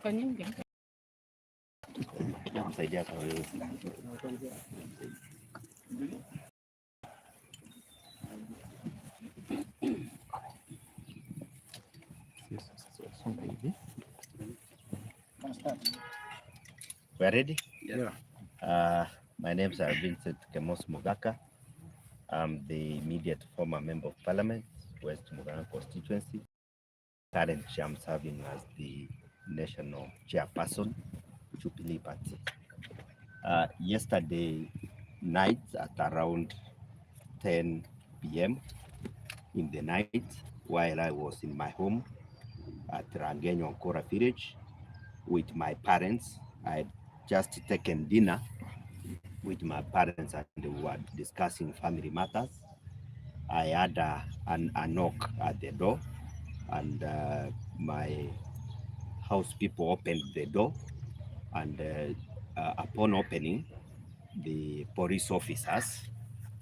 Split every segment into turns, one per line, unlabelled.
We're ready?
Yeah.
My name is Vincent Kemosi. I'm the immediate former Member of Parliament, West Muganga constituency. Currently, I'm serving as the national chairperson, Jubilee Party. Yesterday night at around 10 p.m. in the night, while I was in my home at Rangenyo Kora village with my parents, I had just taken dinner with my parents and we were discussing family matters. I had a knock at the door, and my house people opened the door, and upon opening, the police officers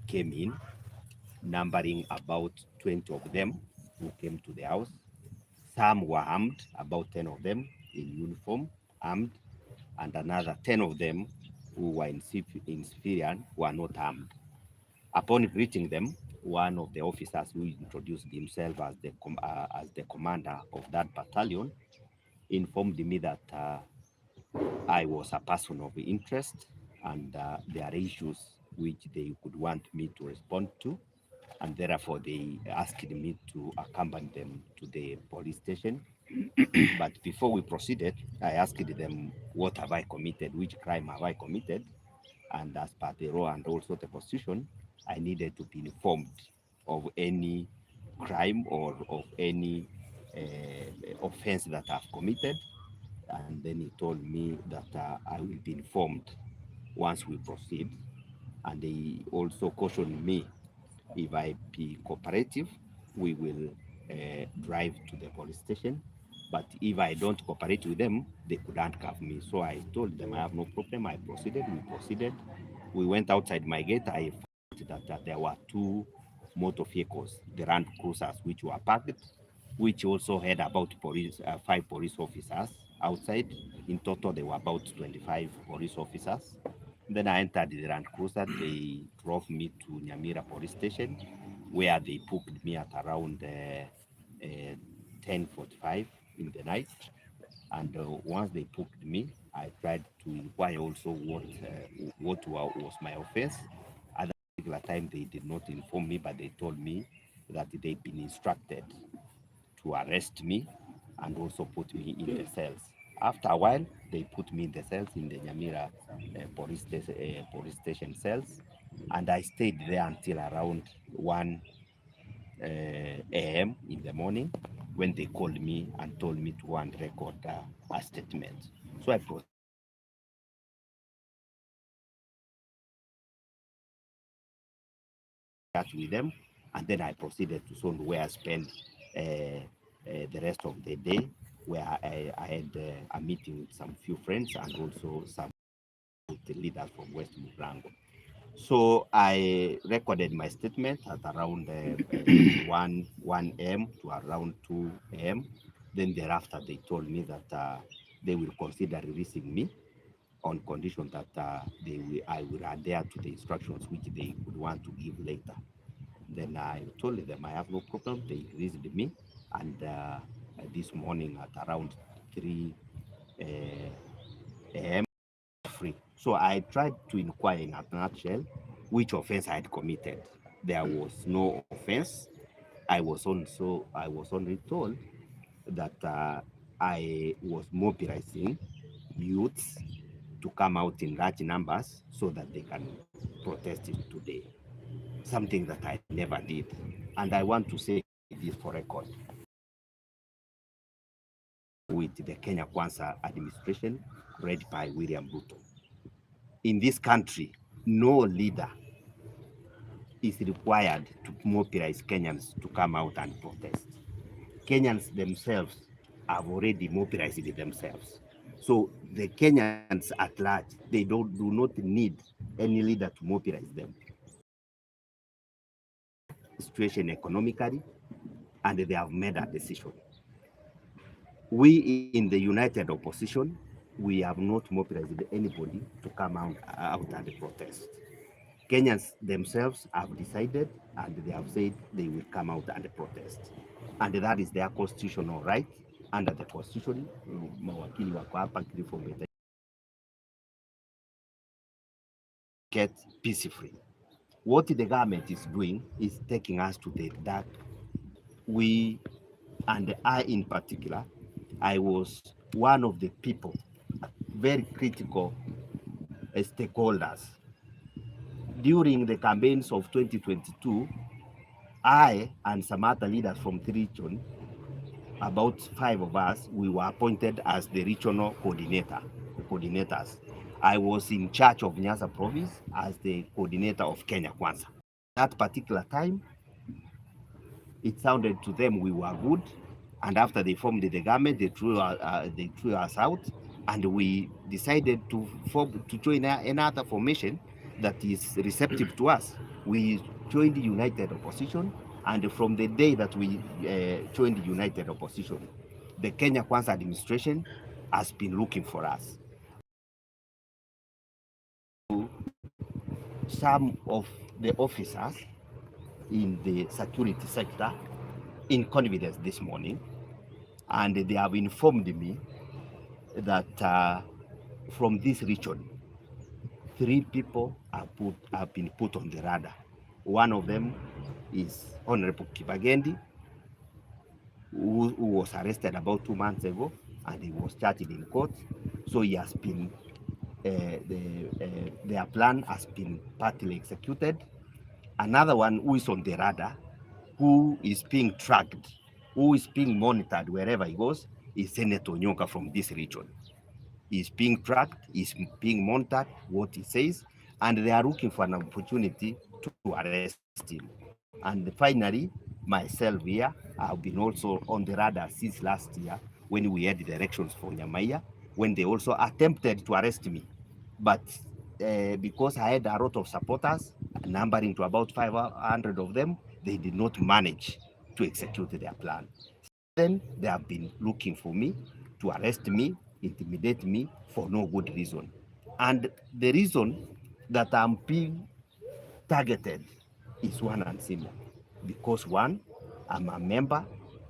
came in, numbering about 20 of them who came to the house. Some were armed, about 10 of them in uniform, armed, and another 10 of them who were in civilian were not armed. Upon greeting them, one of the officers who introduced himself as the commander of that battalion informed me that I was a person of interest, and there are issues which they could want me to respond to, and therefore they asked me to accompany them to the police station. But before we proceeded, I asked them, what have I committed? Which crime have I committed? And as per the law and also the constitution, I needed to be informed of any crime or of any offense that I've committed. And then he told me that I will be informed once we proceed. And he also cautioned me, if I be cooperative, we will drive to the police station. But if I don't cooperate with them, they could handcuff me. So I told them I have no problem. I proceeded. We proceeded. We went outside my gate. I found that there were two motor vehicles, the Land Cruisers, which were parked, which also had about 5 police officers outside. In total, there were about 25 police officers. Then I entered the Land Cruiser. They drove me to Nyamira police station, where they booked me at around 10:45 in the night. And once they booked me, I tried to inquire also what was my offense. At that particular time, they did not inform me, but they told me that they'd been instructed to arrest me and also put me in the cells. After a while, they put me in the cells in the Nyamira police station cells, and I stayed there until around 1 a.m. in the morning, when they called me and told me to go and record a statement. So I proceeded with them, and then I proceeded to Son, where I spent the rest of the day, where I had a meeting with some few friends and also some leaders from West Muganga. So I recorded my statement at around 1 a.m. to around 2 a.m. Then thereafter, they told me that they will consider releasing me on condition that I will adhere to the instructions which they would want to give later. Then I told them I have no problem. They released me, and this morning at around 3 a.m. free. So I tried to inquire in a nutshell which offense I had committed. There was no offense. I was only told that I was mobilizing youths to come out in large numbers so that they can protest it today. Something that I never did. And I want to say this for record. With the Kenya Kwanza administration led by William Ruto. In this country, no leader is required to mobilize Kenyans to come out and protest. Kenyans themselves have already mobilized themselves. So the Kenyans at large, they do not need any leader to mobilize them. Situation economically, and they have made a decision. we in the united opposition, we have not mobilized anybody to come out and protest. Kenyans themselves have decided and they have said they will come out and protest. And that is their constitutional right under the constitution. Mawakili wako hapa get peacefully. What the government is doing is taking us to the dark. We, and I in particular, I was one of the people, very critical stakeholders. During the campaigns of 2022, I and some other leaders from the region, about 5 of us, we were appointed as the regional coordinators. I was in charge of Nyanza province as the coordinator of Kenya Kwanza. That particular time, it sounded to them we were good, and after they formed the government, they threw us out, and we decided to join another formation that is receptive to us. We joined the United Opposition, and from the day that we joined the United Opposition, the Kenya Kwanza administration has been looking for us. Some of the officers in the security sector in confidence this morning, and they have informed me that from this region, 3 people have been put on the radar. One of them is Honorable Kibagendi, who was arrested about 2 months ago, and he was charged in court. So he has been, their plan has been partly executed. Another one who is on the radar, who is being tracked, who is being monitored wherever he goes, is Senator Nyoka from this region. He's being tracked, he's being monitored, what he says, and they are looking for an opportunity to arrest him. And finally, myself here, I've been also on the radar since last year when we had the elections for Nyamira, when they also attempted to arrest me. But because I had a lot of supporters, numbering to about 500 of them, they did not manage to execute their plan. Then they have been looking for me to arrest me, intimidate me for no good reason. And the reason that I'm being targeted is one and similar. Because one, I'm a member,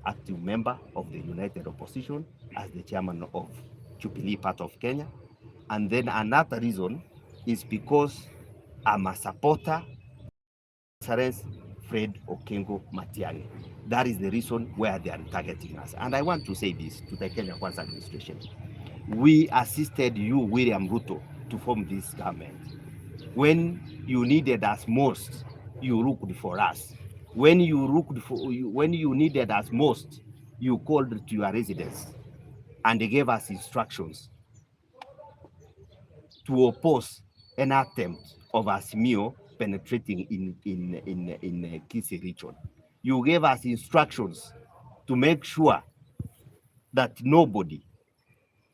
active member of the United Opposition as the chairman of Jubilee part of Kenya. And then another reason is because I'm a supporter of Fred Okengo Matiang'i. That is the reason where they are targeting us. And I want to say this to the Kenya Kwanza administration. We assisted you, William Ruto, to form this government. When you needed us most, you looked for us. When you needed us most, you called to your residence and they gave us instructions to oppose an attempt of Asimio penetrating in Kisii region. You gave us instructions to make sure that nobody,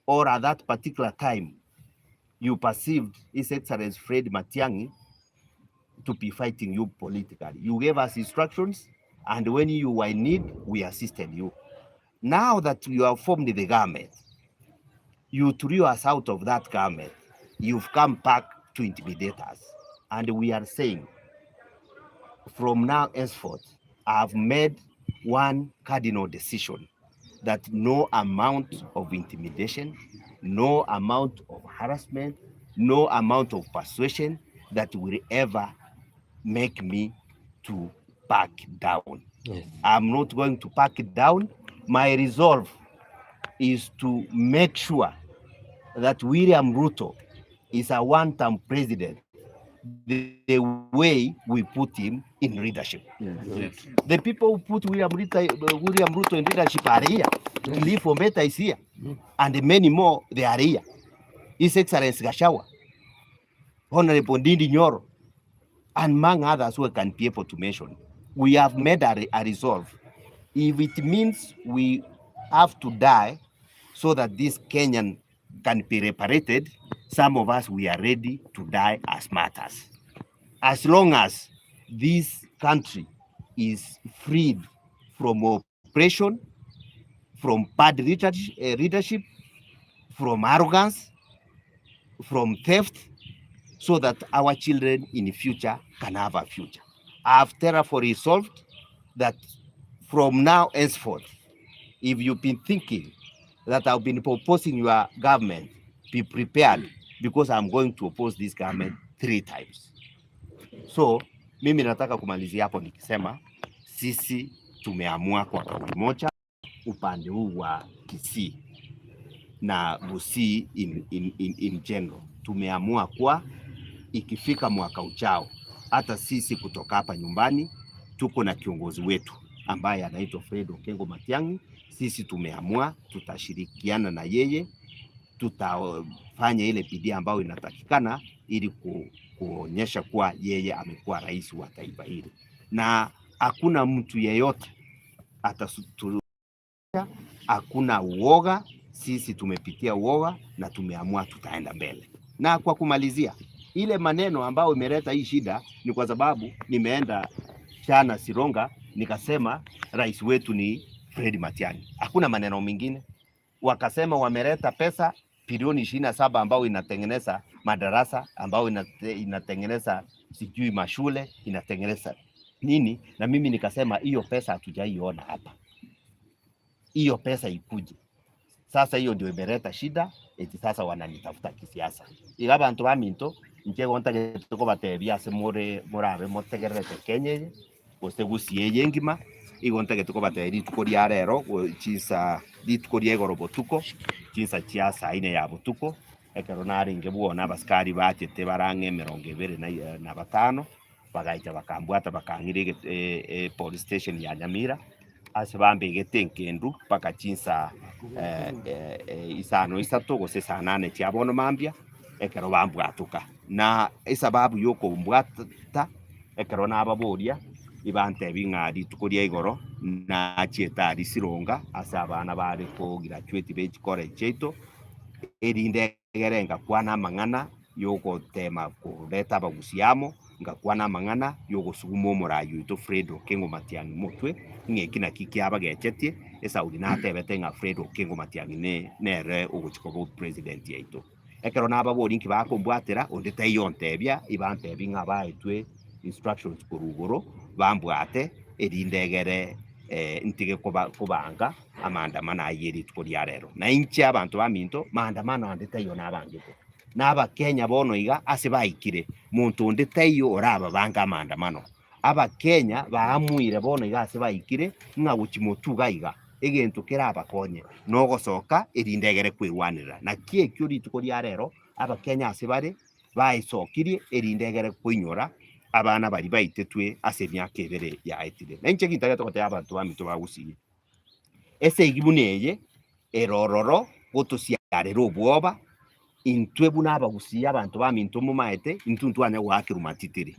or at that particular time, you perceived His Excellency Fred Matiang'i to be fighting you politically. You gave us instructions, and when you were in need, we assisted you. Now that you have formed the government, you threw us out of that government. You've come back to intimidate us. And we are saying, from now henceforth, I've made one cardinal decision that no amount of intimidation, no amount of harassment, no amount of persuasion that will ever make me to back down. Yes. I'm not going to back it down. My resolve is to make sure that William Ruto is a one-term president the way we put him in leadership. Yes. Yes. The people who put William Ruto in leadership are here. Yes. Leave Ombeta is here. Yes. And many more, they are here. His Excellency Gashawa, Honorable Ndindi Nyoro, and among others who can be able to mention. We have made a resolve. If it means we have to die so that this Kenyan can be reparated, some of us, we are ready to die as martyrs. As long as this country is freed from oppression, from bad leadership, from arrogance, from theft, so that our children in the future can have a future. I have therefore resolved that from now henceforth, if you've been thinking that I've been opposing your government, be prepared, because I'm going to oppose this government 3 times. So mimi nataka kumalizia hapo nikisema sisi tumeamua kwa kauli moja upande huu wa Kisii na Busia in general. Tumeamua kwa ikifika mwaka ujao, hata sisi kutoka hapa nyumbani tuko na kiongozi wetu ambaye anaitwa Fred Okengo Matiang'i. Sisi tumeamua tutashirikiana na yeye, tutafanya ile bidii ambayo inatakikana ili kuonyesha kuwa yeye amekuwa rais wa taifa hili, na hakuna mtu yeyote atasutulia, hakuna uoga. Sisi tumepitia uoga na tumeamua tutaenda mbele. Na kwa kumalizia, ile maneno ambayo imeleta hii shida ni kwa sababu nimeenda Chana Sironga nikasema rais wetu ni Fred Matiang'i. Hakuna maneno mengine. Wakasema wameleta pesa bilioni 27 ambao inatengeneza madarasa, ambao inatengeneza sijui mashule, inatengeneza nini, na mimi nikasema hiyo pesa hatujaiona hapa. Hiyo pesa ikuje. Sasa hiyo ndio imeleta shida, eti sasa wananitafuta kisiasa. Ila abantu baminto nje gontage toko batebia se morabe motegerete Kenya gose gusie yengima igontage toko bateri tukori arero chisa ditukori egoro botuko chisa chiasa ine ya botuko ekero nari ngebuona abaskari batete barange 25 bagaita bakambwata bakangire police station ya Nyamira ase bambegete nkendu paka chinsa isano isato gose saa 8 chiabono mambia ekero bambwatuka na isababu yoko mbwata ekero nababoria ibante bingadi tukoria igoro na chietari Sironga ase abana bari ko graduate be college cheto erinde gerenga kwana mang'ana yoko tema kureta bagusiamo ngakwana mang'ana yogo sugumo morayo ito Fred Okengo Matiang'i mutwe ngekina kikiaba gechetie esaudi na tebete nga Fred Okengo Matiang'i nere uguchiko president yaito ekero naba bori nki bakombwatera ondete yontebia ibante binga baitwe instructions kurugoro bambwate erindegere ntige kubanga amandamano ayeri tukoria rero na inchi abantu baminto maandamano andete yo nabangite n'aba Kenya bono iga ase baikire muntu ndeteiyo oraba banga maandamano aba Kenya baamwire bono iga ase baikire nga guchimotuga iga egento keraba konye no gosoka erindegere kwiwanira na kiekyo ritukoria rero aba Kenya ase bare baisokirie erindegere kwinyora abana bari baitetwe ase myaka ebere ya etire na inche gitaga tokote abantu bamito bagusiye ese igibuneye erororo gotusiarero obwoba intwe buna abagusiya abantu baminto mu maete intuntu anya gwakirumatitiri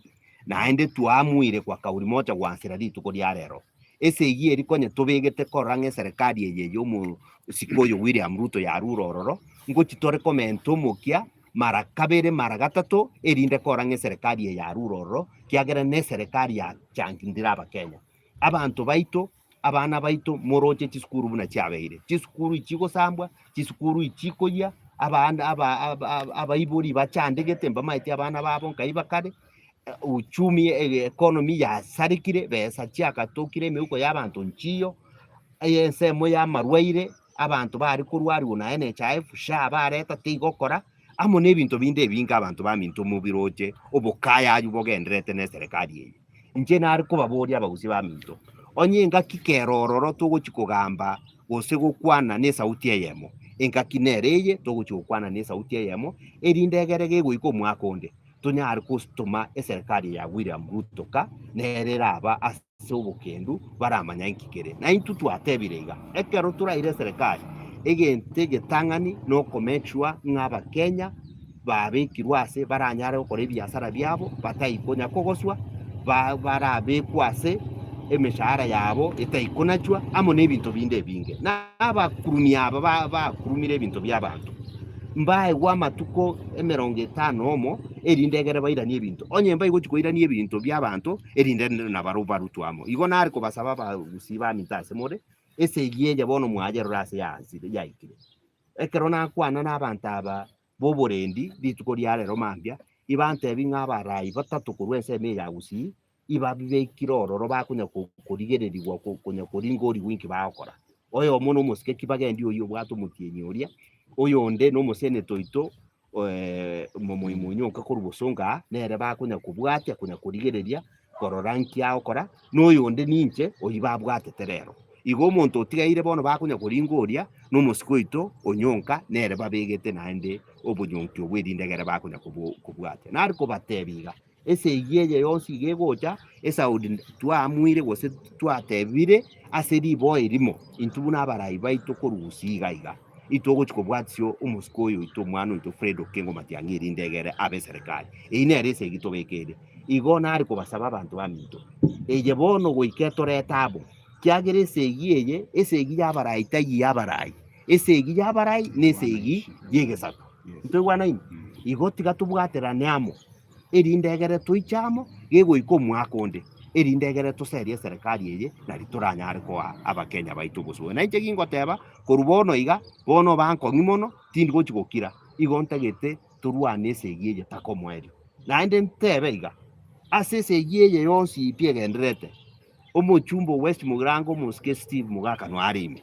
na ende tuamwire kwa kauri moja gwansira ritukoria rero ese igieri konye tubegete korange serikali yeyo mu sikoyo William Ruto ya rurororo ngo chitore komento mukia mara kabere mara gatatu erinde korange serikali ya rurororo kiagera ne serikali ya chankindira aba Kenya abantu baito abana baito moroche chiskuru buna chabeire chiskuru ichigo sambwa chiskuru ichiko ya abana abaiburi bachandegete mbamaite abana babo nkayibakare uchumi economy ya sarikire besa chiakatokire meuko y'abantu nchiyo ensemo ya marwaire abantu bari kurwari una NHIF sha bareta tigokora amo nebintu binde binga abantu baminto mubiroje obokaya yubogenderete ne serikali ye nje nari kubaboria abaguzi baminto onyenga kikerororo tugochikugamba gose gukwana ne sauti yemo enka kinereye tugochikwana ne sauti yemo erindegere geguiko mwaka onde tunyari kustuma serikali ya William Ruto ka nerera aba ase obokendu baramanya nkikere na intu twatebirega ekero turaire serikali egente getangani no komechwa ngaba Kenya babikirwa ase baranyare gukora ebiasara byabo batayikonya kogoswa barabe kwase emeshahara yabo etaikonachwa amo nebintu binde binge na abakurumia aba bakurumire ebintu by'abantu mbaye gwa matuko 50 omo erindegere bairanie ebintu onye mbaye gochikoiranie ebintu by'abantu erinde na barubaru twamo igo nari kubasaba bagusiba mitase more ese igiye bono mwaje rase yansi yaikire ekero nakwana n'abantu aba boborendi rituko ryare romambia ibante bing'abarayi batatu kurwese me yagusi iba bibekire ororo bakunya kurigererirwa kunya kuringori winki bakora oyo muno musike kibagendi oyo bwato mutienyi oria oyo nde no musene toito munyonka kuri busonga nere bakunya kubwatya kunya kurigereria kororanki yao kora n'oyo nde ninche oyi babwatete rero igo omonto otigaire bono bakunya kuringoria n'omusiko oito onyonka nere babegete naende obonyonki obwerindegere bakunya kubwatya nari kubatebiga ese igiye yonsi igegocha esaudi twamwire gose twatebire ase ribo irimo intubu n'abarayi baito korusiga iga itogochikobwatisyo omusiko oyo ito mwana oito Fred Okengo matiang'iri indegere abe serikali eyi nere ase egitobekere igo nari kobasaba abantu baminto eye bono goika toreta abo kiagere ese egi yabarayi tayi yabarayi ese egi yabarayi nese egi yegesako ntogwana imi igo tiga tubwaterane amo erindegere tuichamo gegoika omwaka onde erindegere tuserie serikali eye nari turanyare koa abakenya baito bosuwe na inche gingoteba koru bono iga bono bankong'i mono tindi gochigokira igo ntagete turwane ese egi eye takomwerio naende ntebe iga ase ese egi eye yonsi ipi egenderete omochumba West Mugirango omusike Steve Mugaka nwarime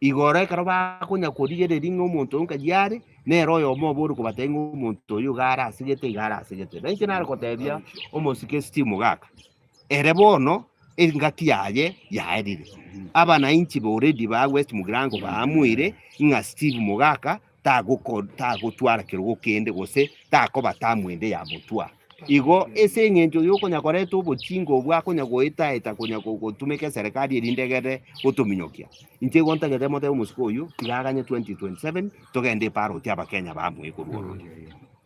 igoro ekero bakunya korigereria ng'a omonto onka yare nero oyo omo obore kobatebia ng'a omonto oyo gara asigete igara asigete na inche nare kotebia omusike Steve Mugaka ere bono engaki yaye yaerire abananchi already ba West Mugirango baamwire ng'a Steve Mugaka tagotwara kerogo kende gose takobatamwende yamotwa igo ese eng'encho yokonya koreta obochingo bwakonya goetaeta konya gotumeka serikali erindegere gotominyokia inche igo ntagete mote omusiko oyo tigaganye 2027 togende paro tia abakenya bamwe korwa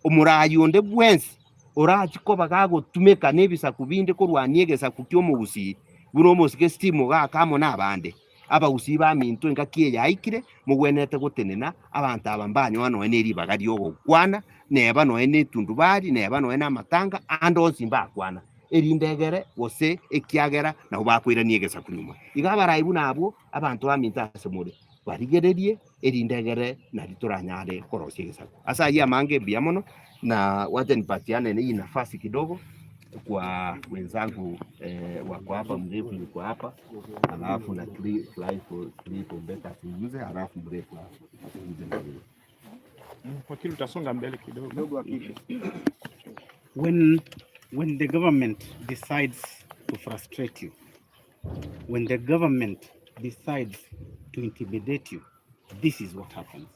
omurayi onde bwensi orachikoba gagotumeka nebisaku binde korwania egesaku kia omogusii buno omusike Steve Mugaka amo nabande abagusii baminto engaki eye yaikire mogwenete gotenena abantu aba mbanywa noe neribaga riogokwana neba noe netundubari neba noe namatanga ande onsi mbakwana erindegere gose ekiagera nabo bakwirania egesaku nyuma iga abarayi buna abwo abantu baminto ase more barigererie erindegere nari turanyare korosia egesaku asa aye amange mbia mono na wacha nipatiane hii nafasi kidogo kwa wenzangu wako hapa, mrefu yuko hapa, alafu na clip Ombeta asiuze, alafu mrefu asiuze na vile.
Wakili utasonga mbele kidogo.
When the government decides to frustrate you, when the government decides to intimidate you, this is what happens.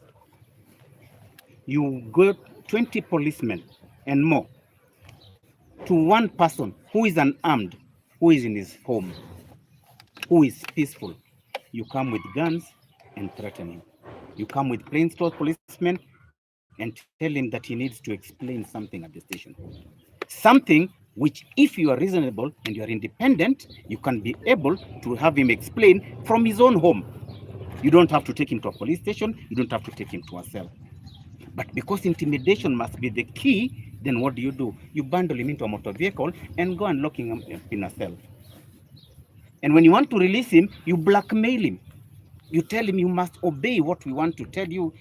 You got 20 policemen and more to one person who is unarmed, who is in his home, who is peaceful. You come with guns and threaten him. You come with plainclothes policemen and tell him that he needs to explain something at the station. Something which, if you are reasonable and you are independent, you can be able to have him explain from his own home. You don't have to take him to a police station. You don't have to take him to a cell. But because intimidation must be the key, then what do? You bundle him into a motor vehicle and go and lock him in a cell. And when you want to release him, you blackmail him. You tell him you must obey what we want to tell you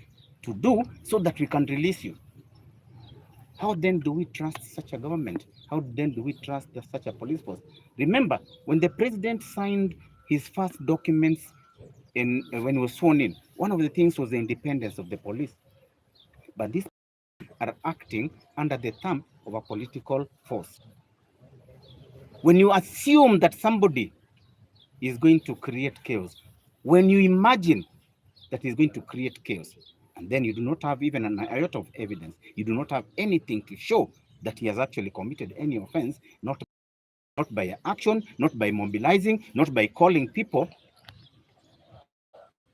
to do so that we can release you. How then do we trust such a government? How then do we trust such a police force? Remember, when the president signed his first documents when he was sworn in, one of the things was the independence of the police. But these are acting under the thumb of a political force. When you assume that somebody is going to create chaos, when you imagine that he's going to create chaos, and then you do not have even an iota of evidence, you do not have anything to show that he has actually committed any offense, not by action, not by mobilizing, not by calling people,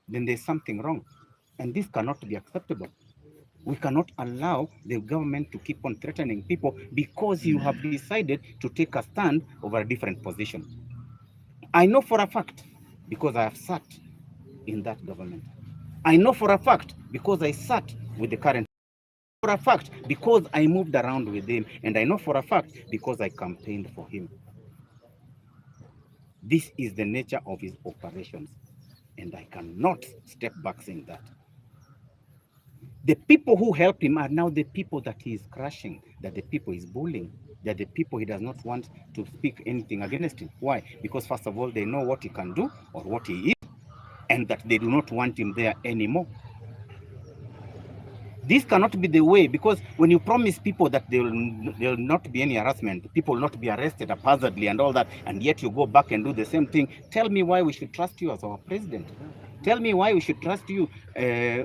then there's something wrong. And this cannot be acceptable. We cannot allow the government to keep on threatening people because you have decided to take a stand over a different position. I know for a fact, because I have sat in that government. I know for a fact, because I sat with the current. For a fact, because I moved around with him. And I know for a fact, because I campaigned for him. This is the nature of his operations. And I cannot step back saying that. The people who helped him are now the people that he is crushing, that the people is bullying, that the people he does not want to speak anything against him. Why? Because first of all, they know what he can do or what he is, and that they do not want him there anymore. This cannot be the way, because when you promise people that there will not be any harassment, people will not be arrested haphazardly and all that, and yet you go back and do the same thing, tell me why we should trust you as our president. Tell me why we should trust you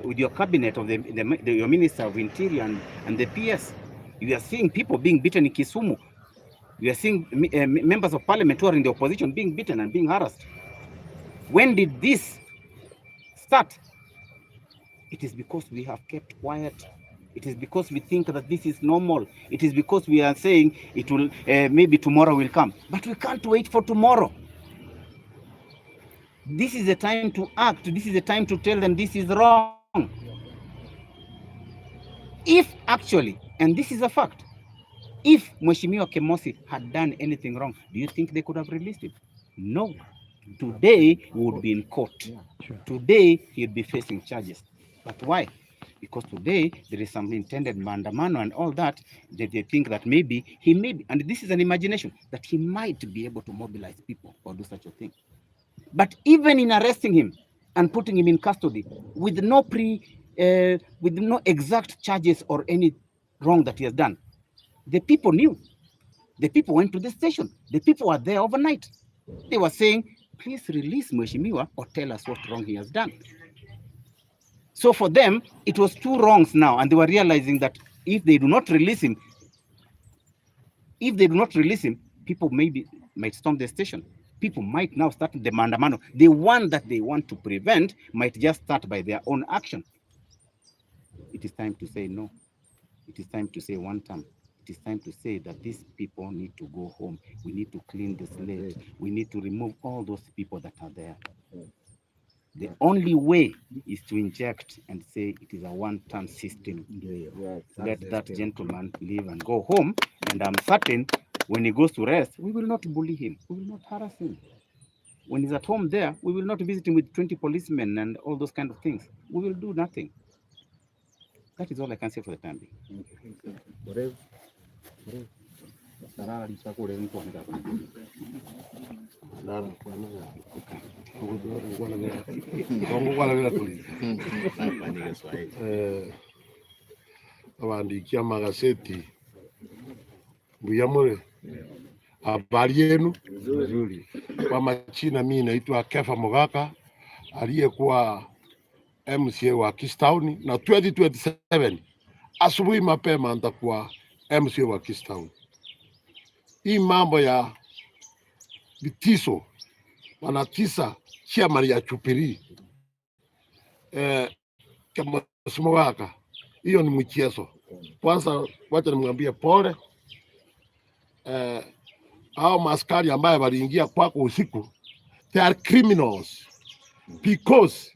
with your cabinet of your Minister of Interior and the PS. You are seeing people being beaten in Kisumu. You are seeing members of parliament who are in the opposition being beaten and being harassed. When did this start? It is because we have kept quiet. It is because we think that this is normal. It is because we are saying it will maybe tomorrow will come. But we can't wait for tomorrow. This is the time to act. This is the time to tell them this is wrong. If actually, and this is a fact, if Mheshimiwa Kemosi had done anything wrong, do you think they could have released him? No. Today he would be in court. Today he would be facing charges. But why? Because today there is some intended maandamano and all that they think that maybe he may be, and this is an imagination, that he might be able to mobilize people or do such a thing. But even in arresting him and putting him in custody with no exact charges or any wrong that he has done, the people knew. The people went to the station. The people were there overnight. They were saying, please release Mheshimiwa or tell us what wrong he has done. So for them, it was two wrongs now, and they were realizing that if they do not release him, people might storm the station. People might now start the maandamano. The one that they want to prevent might just start by their own action. It is time to say no. It is time to say one time. It is time to say that these people need to go home. We need to clean the slate. We need to remove all those people that are there. The only way is to inject and say it is a one-term system. Let that gentleman leave and go home. And I'm certain when he goes to rest, we will not bully him. We will not harass him. When he's at home there, we will not visit him with 20 policemen and all those kind of things. We will do nothing. That is all I can say for the time being.
Awandikia magazeti Buyamure, habari yenu nzuri. Kwa majina mimi naitwa Kefa Mogaka, aliyekuwa MCA wa Kistown, na 2027 asubuhi mapema nitakuwa MCA wa Kistown. Hii mambo ya vitiso wanatisa chairman ya Jubilee kama Mogaka, hiyo ni mchezo. Kwanza wacha nimwambie pole hao maskari ambaye waliingia kwako usiku, they are criminals, because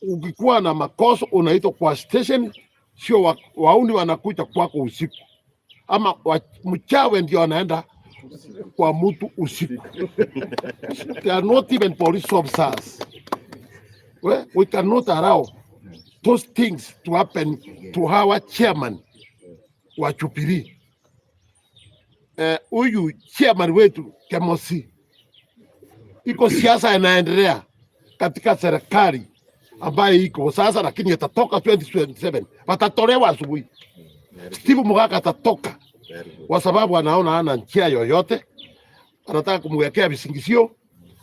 ukikuwa na makosa unaitwa kwa station, sio wauni wanakuja kwako usiku, ama mchawe ndio anaenda kwa mtu usiku. They are not even police officers. We cannot allow those things to happen to our chairman wa Jubilee. Huyu chairman wetu Kemosi, iko siasa inaendelea katika serikali ambayo iko sasa, lakini itatoka 2027, watatolewa asubuhi. Steve Mogaka atatoka kwa sababu anaona hana njia yoyote, anataka kumwekea visingizio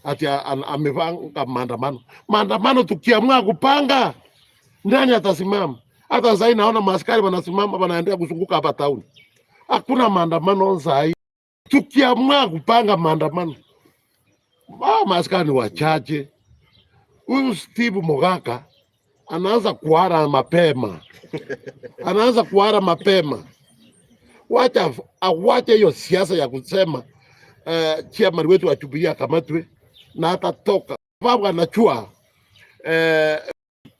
ati amepanga maandamano. Maandamano tukiamua kupanga, nani atasimama? Hata sasa naona maaskari wanasimama wanaendelea kuzunguka hapa town. Hakuna maandamano sasa. Tukiamua kupanga maandamano, maaskari wachache. Huyu Steve Mogaka anaanza kuhara mapema. Wacha hiyo siasa ya kusema chairman wetu wa Jubilee akamatwe na atatoka. Sababu anachua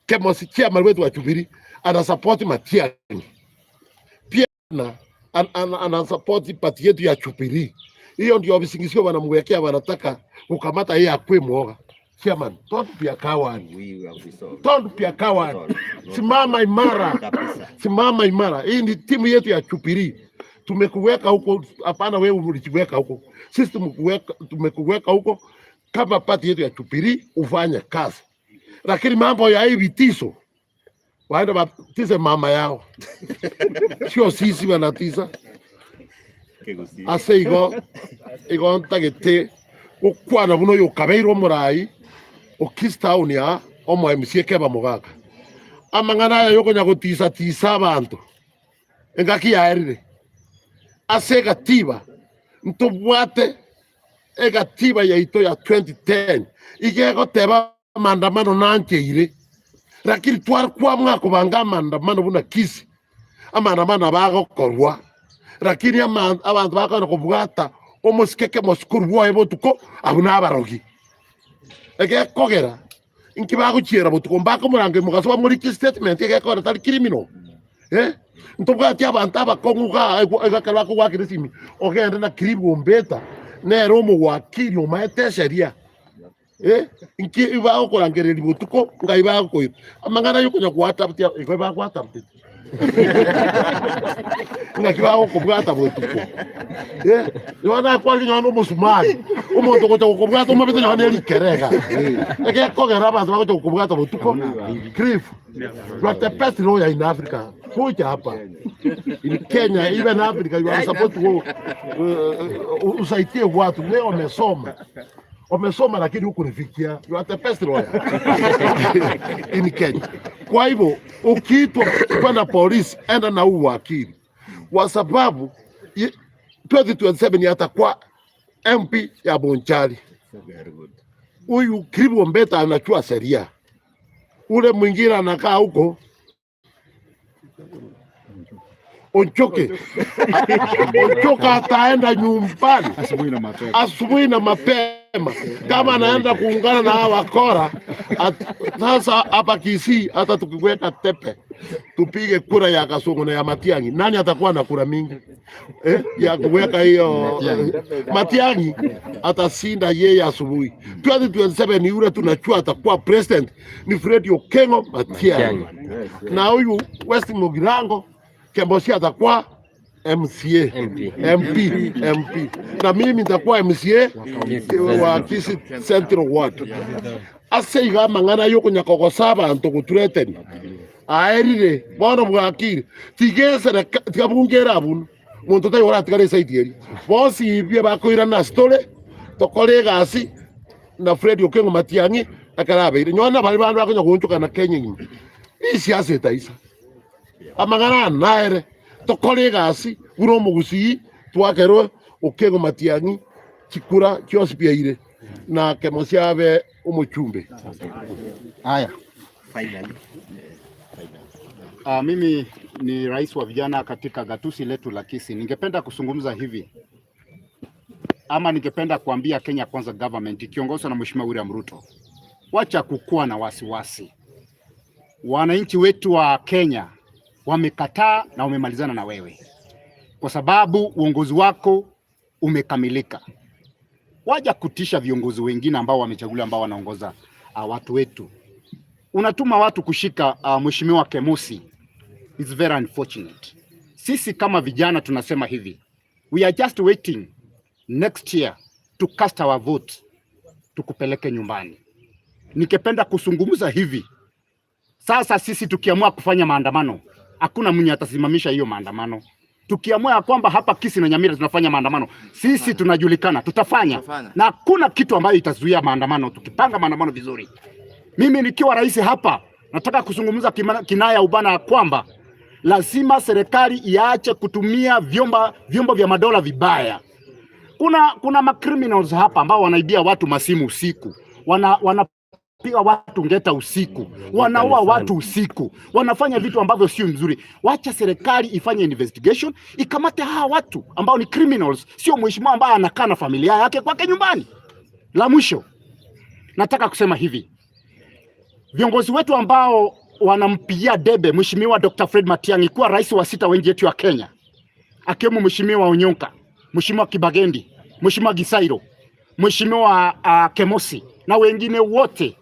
Kemosi chairman wetu wa Jubilee ana support Matiang'i. Pia ana support party yetu ya Jubilee. Hiyo ndio visingizio wanamwekea, wanataka kukamata yeye akwe mwoga. Chairman, don't be a coward.
We will resolve.
Don't be a coward. Simama imara. Simama imara. Hii ni timu yetu ya Jubilee. Tumekuweka huko, hapana wewe ulijiweka huko. Sisi tumekuweka huko kama pati yetu ya Jubilee ufanye kazi. Lakini mambo ya hii vitisho waenda batize mama yao. Sio sisi wanatiza. Ase igo ntagete ukwana buno yukabeiro murai ukista unia omo MC keba mugaga. Amangana ya yoko nyagotisa tisa abantu. Engaki yaerire. Ase gatiba ntobwate egatiba ya ito ya 2010 igego teba maandamano nancheire lakini twar kwa mwako banga maandamano buna kisi amaandamano abago korwa lakini abantu bakana kubwata omusikeke moskurwa ebotuko abuna abarogi ege kogera inkibago chiera botuko mbako murange mugaso muri statement ege kora tal criminal ntobwati abantu abakonguga egakala ko wakirisimi ogenda na kribu Ombeta nero mu wakiri omaete sheria inki iba okorangere libutuko ngaiba ko amangana yuko nyakwata butia iba kwata butia ngakiba ko bwata butuko yona kwa nyono musumari umuntu ko bwata mo bita nyone likerega eke ko gara abantu ko bwata butuko cliff what the best lawyer in Africa kuja hapa in Kenya, even Africa, you are supposed to go usaitie watu leo wamesoma lakini huku nifikia you are the best lawyer in Kenya. Kwa hivyo ukiitwa kwenda polisi enda na uwakili kwa sababu 2027 yatakuwa MP ya Bonchari. Huyu Kribu Ombeta anachua sheria, ule mwingine anakaa huko Onchoka ataenda nyumbani asubuhi na mapema kama anaenda kuungana na hawa wakora. Sasa hapa Kisii hata tukiweka tepe tupige kura ya Kasongo na ya Matiang'i, nani atakuwa na kura mingi ya kuweka hiyo Matiang'i? Atasinda yeye asubuhi. 2027 yule tunachua atakuwa president ni Fred Okengo Matiang'i, na huyu West Mugirango Kemosi atakuwa MCA, MP. Na mimi nitakuwa MCA wa Kisii Central Ward. Ase iga mangana yoko nyakoko saba antoko threaten. Aerire bono bwakiri. Tigese tikabungera abun. Muntu tayo ora tikare saitieri. Bosi bie bakoira na stole tokolega asi na Fred Okengo Matiang'i akarabe. Nyona bali bantu bakonya kunchuka na Kenya nyinyi. Isi aseta isa. Amangana naere tokolega asi uro mugusi twakero Okengo Matiang'i chikura kiosipiaire na Kemosi abe umuchumbe.
Haya. Finally. Mimi ni rais wa vijana katika gatusi letu la Kisii. Ningependa kuzungumza hivi. Ama ningependa kuambia Kenya Kwanza government ikiongozwa na Mheshimiwa William Ruto. Wacha kukua na wasiwasi. Wananchi wetu wa Kenya wamekataa na wamemalizana na wewe kwa sababu uongozi wako umekamilika. Waja kutisha viongozi wengine ambao wamechaguliwa ambao wanaongoza watu wetu. Unatuma watu kushika Mheshimiwa Kemosi. It's very unfortunate. Sisi kama vijana tunasema hivi. We are just waiting next year to cast our vote. Tukupeleke nyumbani. Nikipenda kuzungumza hivi. Sasa sisi tukiamua kufanya maandamano, hakuna mwenye atasimamisha hiyo maandamano. Tukiamua ya kwamba hapa Kisii na Nyamira tunafanya maandamano, sisi tunajulikana, tutafanya. Na hakuna kitu ambayo itazuia maandamano tukipanga maandamano vizuri. Mimi nikiwa rais hapa, nataka kuzungumza kinaya ubana kwamba lazima serikali iache kutumia vyombo vya madola vibaya. Kuna macriminals hapa ambao wanaibia watu masimu usiku. Wanapiga watu ngeta usiku, wanaua watu usiku, wanafanya vitu ambavyo sio mzuri. Wacha serikali ifanye investigation, ikamate hawa watu ambao ni criminals, sio mheshimiwa ambaye anakaa na familia yake kwake nyumbani. La mwisho, nataka kusema hivi. Viongozi wetu ambao wanampigia debe Mheshimiwa Dr. Fred Matiang'i kuwa rais wa 6 wa nchi yetu ya Kenya, akiwemo Mheshimiwa Onyonka, Mheshimiwa Kibagendi, Mheshimiwa Gisairo,
Mheshimiwa Kemosi na wengine wote,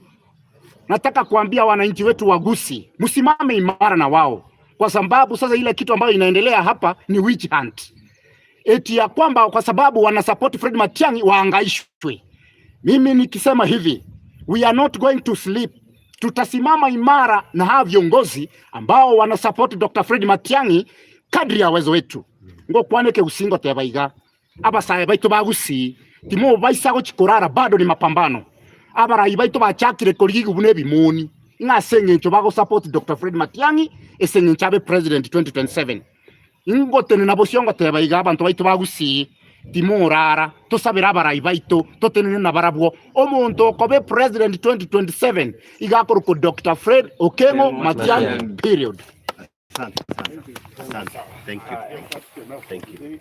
nataka kuambia wananchi wetu wa Gusii, msimame imara na wao, kwa sababu sasa ile kitu ambayo inaendelea hapa ni witch hunt. Eti ya kwamba kwa sababu wana support Fred Matiang'i waangaishwe. Mimi nikisema hivi, we are not going to sleep. Tutasimama imara na hawa viongozi ambao wana support Dr. Fred Matiang'i kadri ya uwezo wetu. Ngo kwaneke usingo tebaiga. Abasaye baitu ba Gusii, timo baisago chikorara bado ni mapambano. Abara baitu ba chakire koligi bune bimoni. Inga sengencho bago support Dr. Fred Matiang'i esengencho abe president 2027. Ingo tene na bosiongo tebaiga abantu baitu ba Gusii. Timorara tosabira abarai baitu totenene na barabwo omuntu kobe president 2027 igakoruko Dr. Fred Okengo Matiang'i period.
Asante. Thank you.